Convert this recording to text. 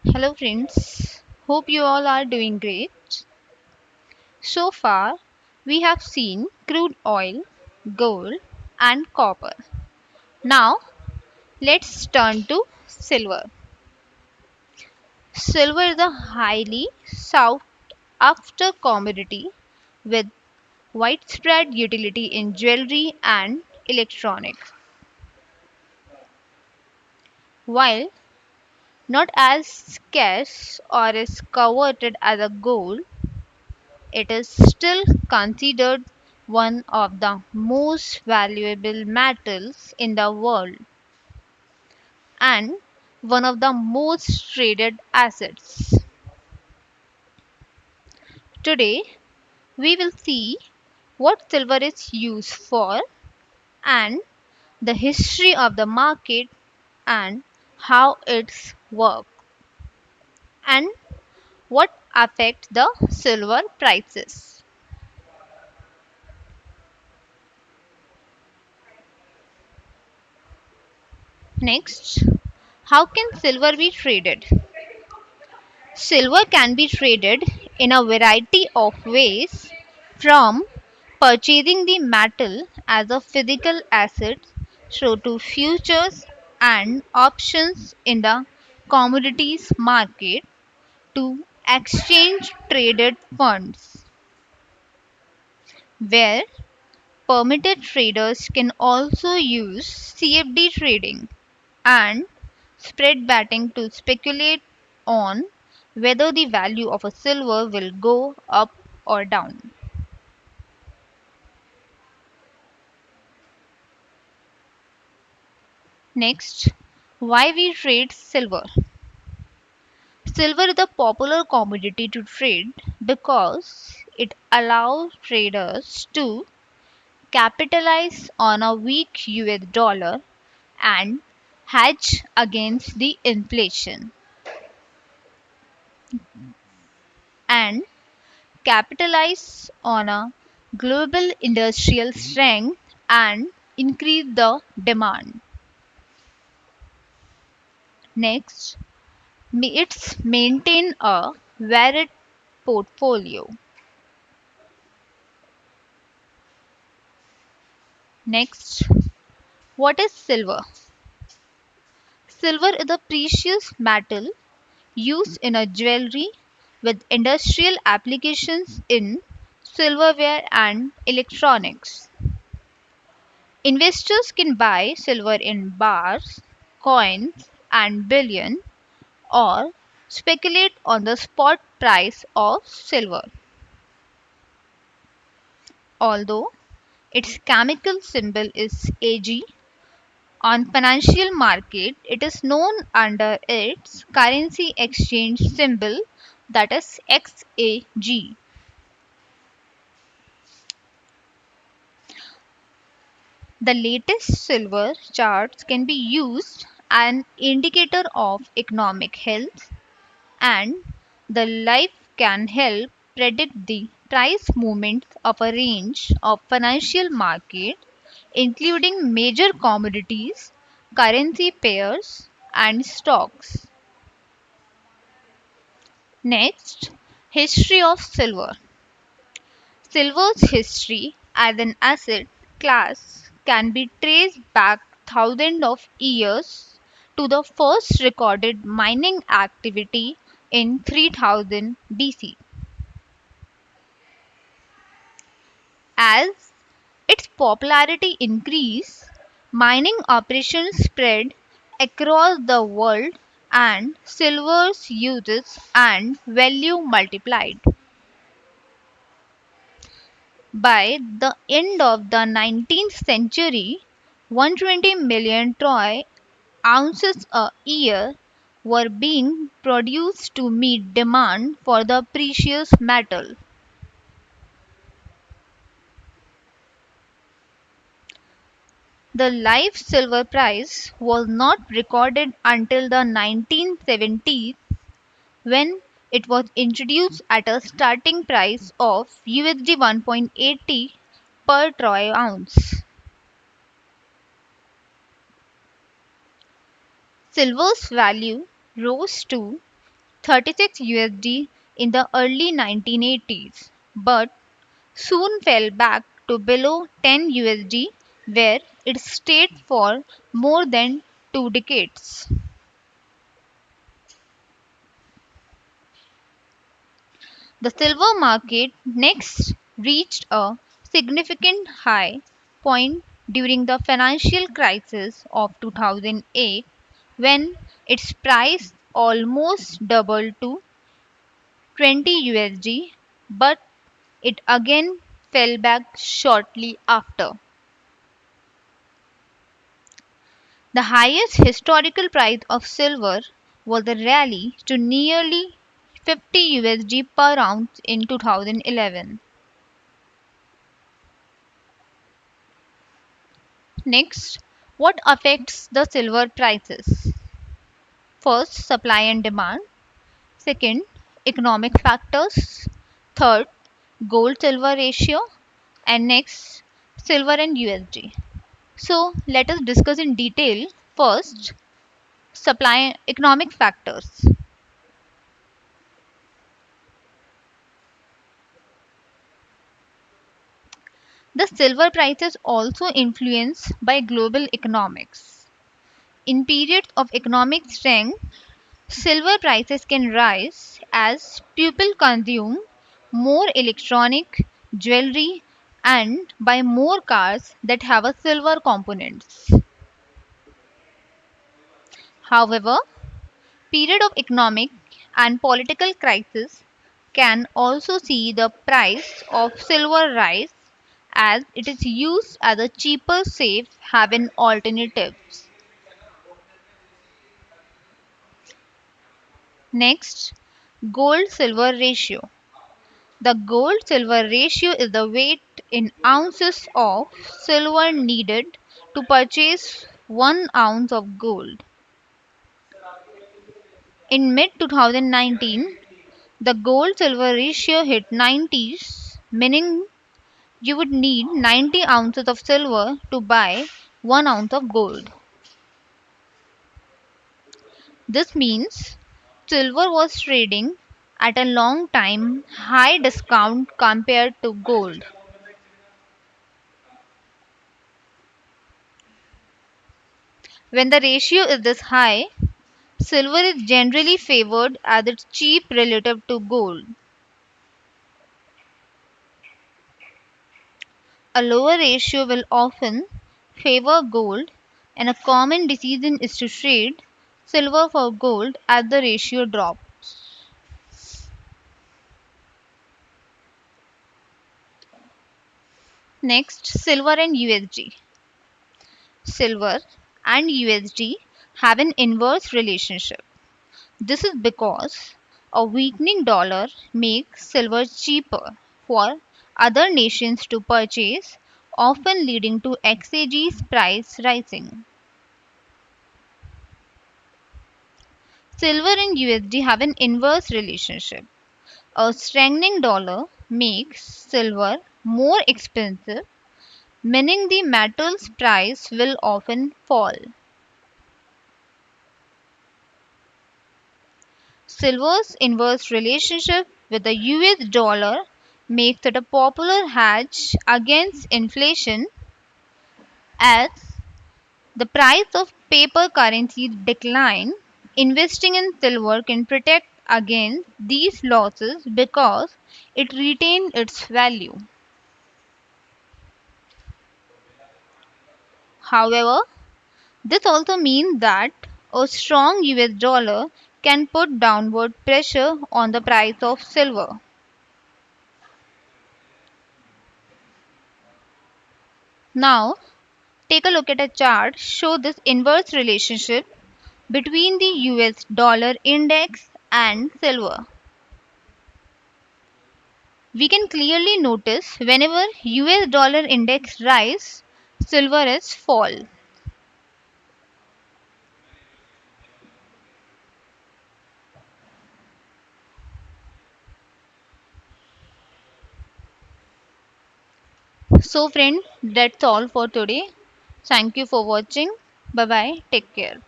Hello, friends. Hope you all are doing great. So far, we have seen crude oil, gold, and copper. Now, let's turn to silver. Silver is a highly sought after commodity with widespread utility in jewelry and electronics. While not as scarce or as coveted as a gold, it is still considered one of the most valuable metals in the world and one of the most traded assets. Today, we will see what silver is used for and the history of the market and how it's work and what affect the silver prices. Next, how can silver be traded? Silver can be traded in a variety of ways, from purchasing the metal as a physical asset through to futures and options in the commodities market to exchange traded funds, where permitted traders can also use CFD trading and spread betting to speculate on whether the value of a silver will go up or down. Next, why we trade silver. Silver is a popular commodity to trade because it allows traders to capitalize on a weak US dollar and hedge against the inflation and capitalize on a global industrial strength and increase the demand. Next, it's maintain a varied portfolio. Next, what is silver? Silver is a precious metal used in a jewelry with industrial applications in silverware and electronics. Investors can buy silver in bars, coins, and bullion or speculate on the spot price of silver. Although its chemical symbol is Ag, on financial market it is known under its currency exchange symbol, that is XAG. The latest silver charts can be used as an indicator of economic health, and the life can help predict the price movements of a range of financial markets, including major commodities, currency pairs, and stocks. Next, history of silver. Silver's history as an asset class can be traced back thousands of years to the first recorded mining activity in 3000 BC. As its popularity increased, mining operations spread across the world and silver's uses and value multiplied. By the end of the 19th century, 120 million troy ounces a year were being produced to meet demand for the precious metal. The live silver price was not recorded until the 1970s, when it was introduced at a starting price of USD 1.80 per troy ounce. Silver's value rose to 36 USD in the early 1980s, but soon fell back to below 10 USD, where it stayed for more than 2 decades. The silver market next reached a significant high point during the financial crisis of 2008 when its price almost doubled to 20 USD, but it again fell back shortly after. The highest historical price of silver was a rally to nearly 50 USD per ounce in 2011. Next, what affects the silver prices? First, supply and demand. Second, economic factors. Third, gold silver ratio. And next, silver and USD. So, let us discuss in detail. First, supply economic factors. The silver price is also influenced by global economics. In periods of economic strength, silver prices can rise as people consume more electronic jewelry and buy more cars that have a silver components. However, period of economic and political crisis can also see the price of silver rise as it is used as a cheaper safe haven alternative. Next, gold silver ratio. The gold silver ratio is the weight in ounces of silver needed to purchase 1 ounce of gold. In mid 2019, the gold silver ratio hit 90s, meaning you would need 90 ounces of silver to buy 1 ounce of gold. This means silver was trading at a long time high discount compared to gold. When the ratio is this high, silver is generally favored as it's cheap relative to gold. A lower ratio will often favor gold, and a common decision is to trade silver for gold as the ratio drops. Next, silver and USD. Silver and USD have an inverse relationship. This is because a weakening dollar makes silver cheaper for other nations to purchase, often leading to XAG's price rising. Silver and USD have an inverse relationship. A strengthening dollar makes silver more expensive, meaning the metal's price will often fall. Silver's inverse relationship with the US dollar makes it a popular hedge against inflation as the price of paper currencies decline. Investing in silver can protect against these losses because it retains its value. However, this also means that a strong US dollar can put downward pressure on the price of silver. Now, take a look at a chart show this inverse relationship between the US dollar index and silver. We can clearly notice whenever US dollar index rise, silver is fall. So friend, that's all for today. Thank you for watching. Bye bye. Take care.